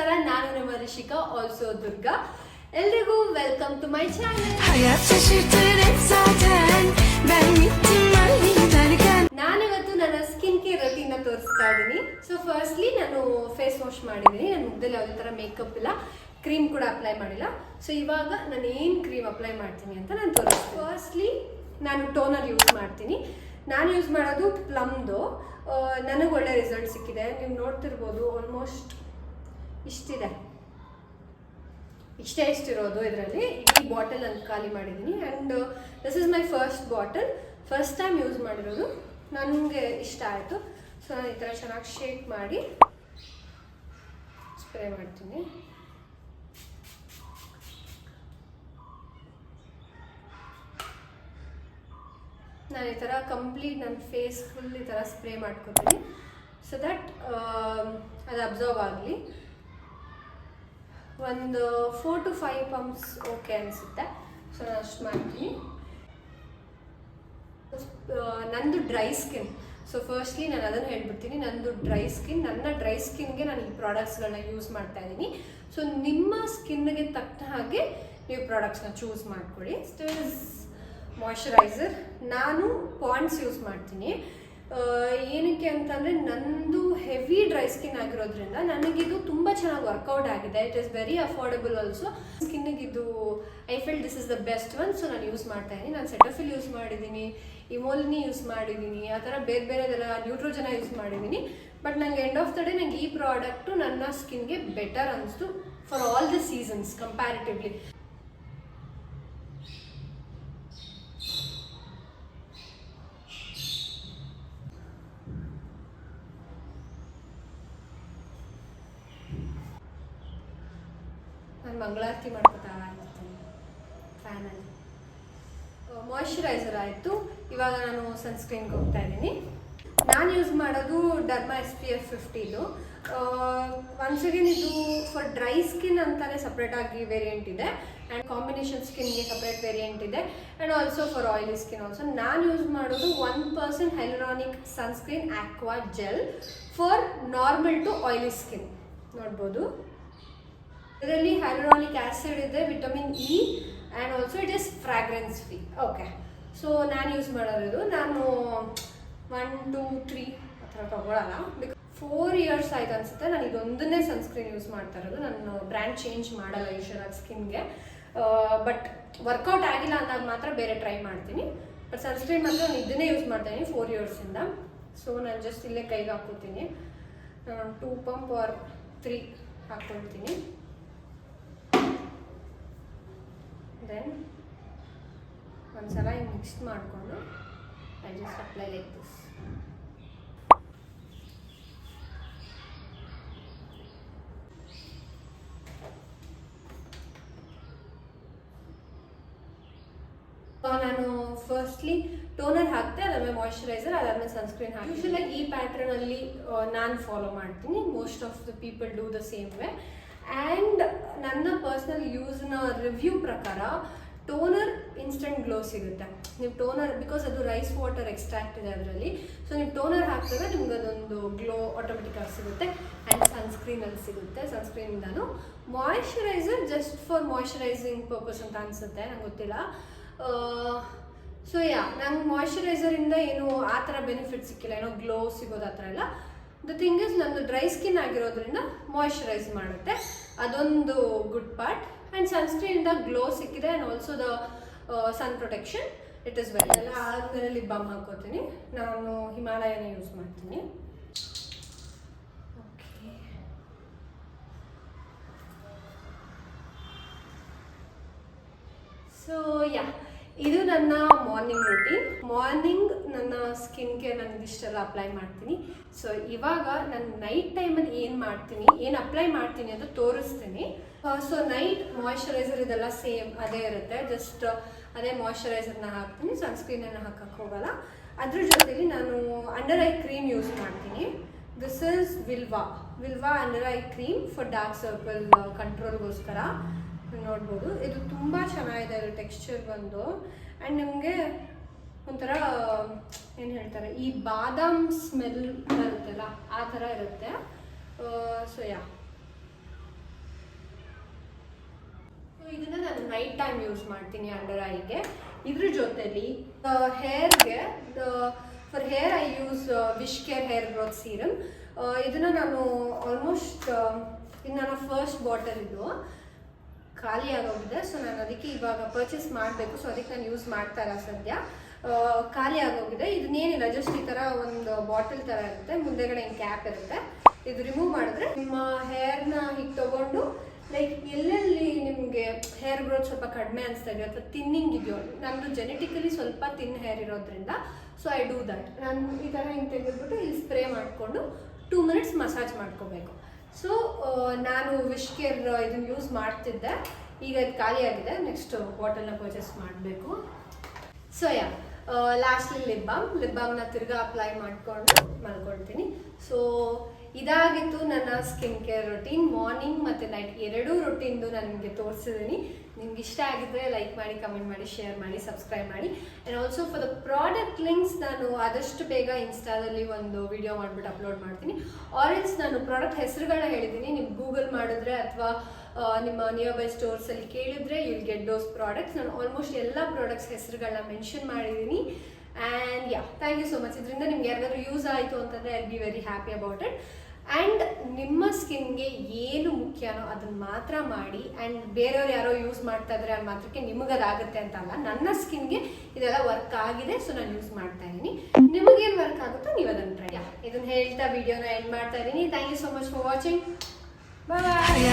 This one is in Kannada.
ನಮಸ್ಕಾರ, ನಾನು ನಿಮ್ಮ ರಿಷಿಕಾ, ಆಲ್ಸೋ ದುರ್ಗಾ. ಎಲ್ರಿಗೂ ವೆಲ್ಕಮ್ ಟು ಮೈ ಚಾನೆಲ್. ನಾನಿವತ್ತು ನನ್ನ ಸ್ಕಿನ್ ಕೇರ್ ರೊಟೀನ್ ತೋರಿಸ್ತಾ ಇದ್ದೀನಿ. ಸೊ ಫಸ್ಟ್ಲಿ ನಾನು ಫೇಸ್ ವಾಶ್ ಮಾಡಿದ್ದೀನಿ. ನನ್ನ ಮುಖದಲ್ಲಿ ಯಾವುದೇ ಥರ ಮೇಕಪ್ ಇಲ್ಲ, ಕ್ರೀಮ್ ಕೂಡ ಅಪ್ಲೈ ಮಾಡಿಲ್ಲ. ಸೊ ಇವಾಗ ನಾನು ಏನು ಕ್ರೀಮ್ ಅಪ್ಲೈ ಮಾಡ್ತೀನಿ ಅಂತ ನಾನು ತೋರಿಸ್ತೀನಿ. ಫಸ್ಟ್ಲಿ ನಾನು ಟೋನರ್ ಯೂಸ್ ಮಾಡ್ತೀನಿ. ನಾನು ಯೂಸ್ ಮಾಡೋದು ಪ್ಲಮ್ದು. ನನಗೆ ಒಳ್ಳೆ ರಿಸಲ್ಟ್ ಸಿಕ್ಕಿದೆ. ನೀವು ನೋಡ್ತಿರ್ಬೋದು, ಆಲ್ಮೋಸ್ಟ್ ಇಷ್ಟಿರೋದು. ಇದರಲ್ಲಿ ಈ ಬಾಟಲ್ ನಾನು ಖಾಲಿ ಮಾಡಿದ್ದೀನಿ. And this is my first bottle. First time use ಮಾಡಿರೋದು. ನನಗೆ ಇಷ್ಟ ಆಯಿತು. ಸೊ ನಾನು ಈ ಥರ ಚೆನ್ನಾಗಿ ಶೇಕ್ ಮಾಡಿ ಸ್ಪ್ರೇ ಮಾಡ್ತೀನಿ. ನಾನು ಈ ಥರ ಕಂಪ್ಲೀಟ್ ನನ್ನ ಫೇಸ್ ಫುಲ್ ಈ ಥರ ಸ್ಪ್ರೇ ಮಾಡ್ಕೊತೀನಿ. ಸೊ ದಟ್ ಅದು ಅಬ್ಸರ್ವ್ ಆಗಲಿ. ಒಂದು 4 to 5 ಪಂಪ್ಸ್ ಓಕೆ ಅನಿಸುತ್ತೆ. ಸೊ ನಾನು ಅಷ್ಟು ಮಾಡ್ತೀನಿ. ನಂದು ಡ್ರೈ ಸ್ಕಿನ್. ಸೊ ಫಸ್ಟ್ಲಿ ನಾನು ಅದನ್ನು ಹೇಳ್ಬಿಡ್ತೀನಿ. ನಂದು ಡ್ರೈ ಸ್ಕಿನ್. ನನ್ನ ಡ್ರೈ ಸ್ಕಿನ್ಗೆ ನಾನು ಈ ಪ್ರಾಡಕ್ಟ್ಸ್ಗಳನ್ನ ಯೂಸ್ ಮಾಡ್ತಾ ಇದ್ದೀನಿ. ಸೊ ನಿಮ್ಮ ಸ್ಕಿನ್ಗೆ ತಕ್ಕ ಹಾಗೆ ನೀವು ಪ್ರಾಡಕ್ಟ್ಸ್ನ ಚೂಸ್ ಮಾಡ್ಕೊಳ್ಳಿ. ಮಾಯ್ಶ್ಚರೈಸರ್ ನಾನು ಪಾಂಡ್ಸ್ ಯೂಸ್ ಮಾಡ್ತೀನಿ. ಏನಕ್ಕೆ ಅಂತಂದರೆ ನಂದು ಹೆವಿ ಡ್ರೈ ಸ್ಕಿನ್ ಆಗಿರೋದ್ರಿಂದ ನನಗಿದು ತುಂಬ ಚೆನ್ನಾಗಿ ವರ್ಕೌಟ್ ಆಗಿದೆ. It is very affordable also. ಸ್ಕಿನ್ನಿಗಿದು I feel this is the best one. So ನಾನು ಯೂಸ್ ಮಾಡ್ತಾ ಇದ್ದೀನಿ. ನಾನು ಸೆಟಫಿಲ್ ಯೂಸ್ ಮಾಡಿದ್ದೀನಿ, ಇಮೋಲಿನಿ ಯೂಸ್ ಮಾಡಿದ್ದೀನಿ, ಆ ಥರ ಬೇರೆ ಬೇರೆದೆಲ್ಲ ನ್ಯೂಟ್ರೋಜನ ಯೂಸ್ ಮಾಡಿದ್ದೀನಿ. ಬಟ್ ನಂಗೆ ಎಂಡ್ ಆಫ್ ದ ಡೇ ನಂಗೆ ಈ ಪ್ರಾಡಕ್ಟು ನನ್ನ ಸ್ಕಿನ್ಗೆ ಬೆಟರ್ ಅನಿಸ್ತು for all the seasons comparatively. ನಾನು ಮಂಗಳಾರತಿ ಮಾಡ್ಕೊತಾ ಇರ್ತೀನಿ ಫ್ಯಾನಲ್ಲಿ. ಮಾಯ್ಶ್ಚರೈಸರ್ ಆಯಿತು. ಇವಾಗ ನಾನು ಸನ್ಸ್ಕ್ರೀನ್ಗೆ ಹೋಗ್ತಾ ಇದ್ದೀನಿ. ನಾನು ಯೂಸ್ ಮಾಡೋದು ಡರ್ಮಾ SPF 50. ಒನ್ಸ್ ಅಗೇನ್ ಇದು ಫಾರ್ ಡ್ರೈ ಸ್ಕಿನ್ ಅಂತಲೇ ಸಪ್ರೇಟಾಗಿ ವೇರಿಯಂಟ್ ಇದೆ. ಆ್ಯಂಡ್ ಕಾಂಬಿನೇಷನ್ ಸ್ಕಿನ್ಗೆ ಸಪ್ರೇಟ್ ವೇರಿಯಂಟ್ ಇದೆ. And also for oily skin also. ನಾನು ಯೂಸ್ ಮಾಡೋದು 1% hyaluronic sunscreen aqua gel for normal to oily skin. ನೋಡ್ಬೋದು, ಇದರಲ್ಲಿ ಹೈಲುರಾನಿಕ್ ಆ್ಯಸಿಡ್ ಇದೆ, vitamin E, and also it is fragrance free. Okay, so ನಾನು ಯೂಸ್ ಮಾಡೋದು ನಾನು 1, 2, 3 ಆ ಥರ ತೊಗೊಳಲ್ಲ. 4 years ಆಯ್ತು ಅನಿಸುತ್ತೆ ನಾನು ಇದೊಂದನ್ನೇ ಸನ್ಸ್ಕ್ರೀನ್ ಯೂಸ್ ಮಾಡ್ತಾ ಇರೋದು. ನಾನು ಬ್ರ್ಯಾಂಡ್ ಚೇಂಜ್ ಮಾಡಲ್ಲ ಯೂಶಲಾಗಿ ಸ್ಕಿನ್ಗೆ. ಬಟ್ ವರ್ಕೌಟ್ ಆಗಿಲ್ಲ ಅಂದಾಗ ಮಾತ್ರ ಬೇರೆ ಟ್ರೈ ಮಾಡ್ತೀನಿ. ಬಟ್ ಸನ್ಸ್ಕ್ರೀನ್ ಮಾತ್ರ ನಾನು ಇದನ್ನೇ ಯೂಸ್ ಮಾಡ್ತಾ ಇದ್ದೀನಿ 4 yearsಯಿಂದ. ಸೊ ನಾನು ಜಸ್ಟ್ ಇಲ್ಲೇ ಕೈಗೆ ಹಾಕ್ಕೊತೀನಿ. 2 ಪಂಪ್ ಆರ್ 3 ಹಾಕ್ಕೊಳ್ತೀನಿ. ದೆನ್ ಒಂದ್ಸಲ ಹಿಂಗೆ ಮಿಕ್ಸ್ ಮಾಡಿಕೊಂಡು I just apply like this. ನಾನು ಫಸ್ಟ್ಲಿ ಟೋನರ್ ಹಾಕ್ತೆ, ಅದಾದ್ಮೇಲೆ ಮಾಯ್ಶ್ಚರೈಸರ್, ಅದಾದ್ಮೇಲೆ ಸನ್ಸ್ಕ್ರೀನ್ ಹಾಕಿ. ಯೂಶಲಾಗಿ ಈ ಪ್ಯಾಟ್ರನಲ್ಲಿ ನಾನು ಫಾಲೋ ಮಾಡ್ತೀನಿ. Most of the people do the same way. And ನನ್ನ ಪರ್ಸ್ನಲ್ ಯೂಸ್ನ ರಿವ್ಯೂ ಪ್ರಕಾರ ಟೋನರ್ ಇನ್ಸ್ಟೆಂಟ್ ಗ್ಲೋ ಸಿಗುತ್ತೆ. ನೀವು ಟೋನರ್, ಬಿಕಾಸ್ ಅದು ರೈಸ್ ವಾಟರ್ ಎಕ್ಸ್ಟ್ರಾಕ್ಟ್ ಇದೆ ಅದರಲ್ಲಿ. ಸೊ ನೀವು ಟೋನರ್ ಹಾಕಿದಾಗ ನಿಮ್ಗೆ ಅದೊಂದು ಗ್ಲೋ ಆಟೋಮೆಟಿಕ್ಕಾಗಿ ಸಿಗುತ್ತೆ. ಆ್ಯಂಡ್ ಸನ್ಸ್ಕ್ರೀನಲ್ಲಿ ಸಿಗುತ್ತೆ. ಸನ್ಸ್ಕ್ರೀನಿಂದನೂ moisturiser just for moisturising purpose ಅಂತ ಅನಿಸುತ್ತೆ, ನಂಗೆ ಗೊತ್ತಿಲ್ಲ. ಸೊ ನಂಗೆ ಮಾಯ್ಶ್ಚರೈಸರಿಂದ ಏನು ಆ ಥರ ಬೆನಿಫಿಟ್ ಸಿಕ್ಕಿಲ್ಲ, ಏನೋ ಗ್ಲೋ ಸಿಗೋದು ಆ ಥರ ಎಲ್ಲ. ದ ಥಿಂಗ್ ಇಸ್ ನಂದು ಡ್ರೈ ಸ್ಕಿನ್ ಆಗಿರೋದ್ರಿಂದ ಮಾಯ್ಶ್ಚರೈಸ್ ಮಾಡುತ್ತೆ, ಅದೊಂದು ಗುಡ್ ಪಾರ್ಟ್. ಆ್ಯಂಡ್ ಸನ್ಸ್ಕ್ರೀನಿಂದ ಗ್ಲೋ ಸಿಕ್ಕಿದೆ. And also the sun protection it is well. ಎಲ್ಲ ಆದಮೇಲೆ ಲಿಪ್ ಬಾಮ್ ಹಾಕೋತೀನಿ. ನಾನು ಹಿಮಾಲಯನ ಯೂಸ್ ಮಾಡ್ತೀನಿ. ಓಕೆ, ಸೊ ಇದು ನನ್ನ ಮಾರ್ನಿಂಗ್ ರೂಟೀನ್. ಮಾರ್ನಿಂಗ್ ನನ್ನ ಸ್ಕಿನ್ ಕೇರ್ ನನಗೆ ಇಷ್ಟೆಲ್ಲ ಅಪ್ಲೈ ಮಾಡ್ತೀನಿ. ಸೊ ಇವಾಗ ನಾನು ನೈಟ್ ಟೈಮಲ್ಲಿ ಏನು ಅಪ್ಲೈ ಮಾಡ್ತೀನಿ ಅಂತ ತೋರಿಸ್ತೀನಿ. ಸೊ ನೈಟ್ ಮಾಯ್ಶ್ಚರೈಸರ್ ಇದೆಲ್ಲ ಸೇಮ್ ಅದೇ ಇರುತ್ತೆ. ಜಸ್ಟ್ ಅದೇ ಮಾಯ್ಶ್ಚರೈಸರ್ನ ಹಾಕ್ತೀನಿ, ಸನ್ಸ್ಕ್ರೀನನ್ನು ಹಾಕಕ್ಕೆ ಹೋಗಲ್ಲ. ಅದ್ರ ಜೊತೆಲಿ ನಾನು ಅಂಡರ್ ಐ ಕ್ರೀಮ್ ಯೂಸ್ ಮಾಡ್ತೀನಿ. ದಿಸ್ ಇಸ್ ವಿಲ್ವಾ under eye cream for dark circle ಕಂಟ್ರೋಲ್ಗೋಸ್ಕರ. ನೋಡ್ಬೋದು, ಇದು ತುಂಬ ಚೆನ್ನಾಗಿದೆ. ಅದು ಟೆಕ್ಸ್ಚರ್ ಬಂದು. ಆ್ಯಂಡ್ ನಿಮಗೆ ಒಂಥರ ಏನು ಹೇಳ್ತಾರೆ, ಈ ಬಾದಾಮ್ ಸ್ಮೆಲ್ ಬರುತ್ತಲ್ಲ ಆ ಥರ ಇರುತ್ತೆ. ಸೊ ಟೈಮ್ ಯೂಸ್ ಮಾಡ್ತೀನಿ ಅಂಡರ್ ಐಗೆ. ಇದ್ರ ಜೊತೆಲಿ ಹೇರ್ಗೆ for hair I use WishCare hair growth serum. ಇದನ್ನು ನಾನು ಆಲ್ಮೋಸ್ಟ್ ಇದು ನನ್ನ ಫಸ್ಟ್ ಬಾಟಲ್ ಇದು ಖಾಲಿ ಆಗೋಗಿದೆ. ಸೊ ನಾನು ಅದಕ್ಕೆ ಇವಾಗ ಪರ್ಚೇಸ್ ಮಾಡಬೇಕು. ಸೊ ಅದಕ್ಕೆ ನಾನು ಯೂಸ್ ಮಾಡ್ತಾ ಇಲ್ಲ ಸದ್ಯ, ಖಾಲಿ ಆಗೋಗಿದೆ. ಇದನ್ನೇನಿಲ್ಲ, ಜಸ್ಟ್ ಈ ಥರ ಒಂದು ಬಾಟಲ್ ಥರ ಇರುತ್ತೆ, ಮುಂದೆಗಡೆ ಹಿಂಗೆ ಕ್ಯಾಪ್ ಇರುತ್ತೆ. ಇದು ರಿಮೂವ್ ಮಾಡಿದ್ರೆ ನಿಮ್ಮ ಹೇರ್ನ ಹೀಗೆ ತೊಗೊಂಡು ಲೈಕ್ ಎಲ್ಲೆಲ್ಲಿ ನಿಮಗೆ ಹೇರ್ ಗ್ರೋತ್ ಸ್ವಲ್ಪ ಕಡಿಮೆ ಅನಿಸ್ತಾ ಇದೆಯೋ ಅಥವಾ ತಿನ್ನಿಂಗ್ ಇದೆಯೋ, ನಮ್ಮದು ಜೆನೆಟಿಕಲಿ ಸ್ವಲ್ಪ ತಿನ್ ಹೇರ್ ಇರೋದ್ರಿಂದ ಸೊ ಐ ಡೂ ದಟ್. ನಾನು ಈ ಥರ ಹಿಂಗೆ ತೆಗೆದ್ಬಿಟ್ಟು ಇಲ್ಲಿ ಸ್ಪ್ರೇ ಮಾಡಿಕೊಂಡು 2 ಮಿನಿಟ್ಸ್ ಮಸಾಜ್ ಮಾಡ್ಕೋಬೇಕು. ಸೊ ನಾನು ವಿಶ್ ಕೇರ್ ಇದನ್ನು ಯೂಸ್ ಮಾಡ್ತಿದ್ದೆ, ಈಗ ಇದು ಖಾಲಿ ಆಗಿದೆ. ನೆಕ್ಸ್ಟ್ ಬಾಟಲ್ನ ಪರ್ಚೇಸ್ ಮಾಡಬೇಕು. ಸೊ ಲಾಸ್ಟ್ಲಿ ಲಿಪ್ ಬಾಮ್ನ ತಿರ್ಗಾ ಅಪ್ಲೈ ಮಾಡಿಕೊಂಡು ಮಲ್ಕೊಳ್ತೀನಿ. ಸೊ ಇದಾಗಿತ್ತು ನನ್ನ ಸ್ಕಿನ್ ಕೇರ್ ರೊಟೀನ್. ಮಾರ್ನಿಂಗ್ ಮತ್ತು ನೈಟ್ 2 ರೊಟೀನ್ದು ನಾನು ನಿಮಗೆ ತೋರಿಸಿದ್ದೀನಿ. ನಿಮ್ಗೆ ಇಷ್ಟ ಆಗಿದ್ರೆ ಲೈಕ್ ಮಾಡಿ, ಕಮೆಂಟ್ ಮಾಡಿ, ಶೇರ್ ಮಾಡಿ, ಸಬ್ಸ್ಕ್ರೈಬ್ ಮಾಡಿ. And also for the product links ನಾನು ಆದಷ್ಟು ಬೇಗ ಇನ್ಸ್ಟಾದಲ್ಲಿ ಒಂದು ವಿಡಿಯೋ ಮಾಡಿಬಿಟ್ಟು ಅಪ್ಲೋಡ್ ಮಾಡ್ತೀನಿ. ಆರೆಲ್ಸ್ ನಾನು ಪ್ರಾಡಕ್ಟ್ ಹೆಸರುಗಳನ್ನ ಹೇಳಿದ್ದೀನಿ, ನೀವು ಗೂಗಲ್ ಮಾಡಿದ್ರೆ ಅಥವಾ ನಿಮ್ಮ ನಿಯರ್ ಬೈ ಸ್ಟೋರ್ಸಲ್ಲಿ ಕೇಳಿದ್ರೆ you will get those products. ನಾನು ಆಲ್ಮೋಸ್ಟ್ ಎಲ್ಲ ಪ್ರಾಡಕ್ಟ್ಸ್ ಹೆಸರುಗಳನ್ನ ಮೆನ್ಷನ್ ಮಾಡಿದ್ದೀನಿ. And thank you so much. ಇದರಿಂದ ನಿಮ್ಗೆ ಯಾರಿಗಾದ್ರೂ ಯೂಸ್ ಆಯಿತು ಅಂತಂದರೆ I be very happy about it. And ನಿಮ್ಮ ಸ್ಕಿನ್ಗೆ ಏನು ಮುಖ್ಯನೋ ಅದನ್ನು ಮಾತ್ರ ಮಾಡಿ. ಆ್ಯಂಡ್ ಬೇರೆಯವ್ರು ಯಾರೋ ಯೂಸ್ ಮಾಡ್ತಾ ಇದ್ರೆ ಆ ಮಾತ್ರಕ್ಕೆ ನಿಮಗದಾಗುತ್ತೆ ಅಂತ ಅಲ್ಲ. ನನ್ನ ಸ್ಕಿನ್ಗೆ ಇದೆಲ್ಲ ವರ್ಕ್ ಆಗಿದೆ, ಸೊ ನಾನು ಯೂಸ್ ಮಾಡ್ತಾ ಇದ್ದೀನಿ. ನಿಮಗೇನು ವರ್ಕ್ ಆಗುತ್ತೋ ನೀವು ಅದನ್ನು ಟ್ರೈ. ಇದನ್ನು ಹೇಳ್ತಾ ವಿಡಿಯೋನ ಎಂಡ್ ಮಾಡ್ತಾ ಇದ್ದೀನಿ. Thank you so much for watching. Bye.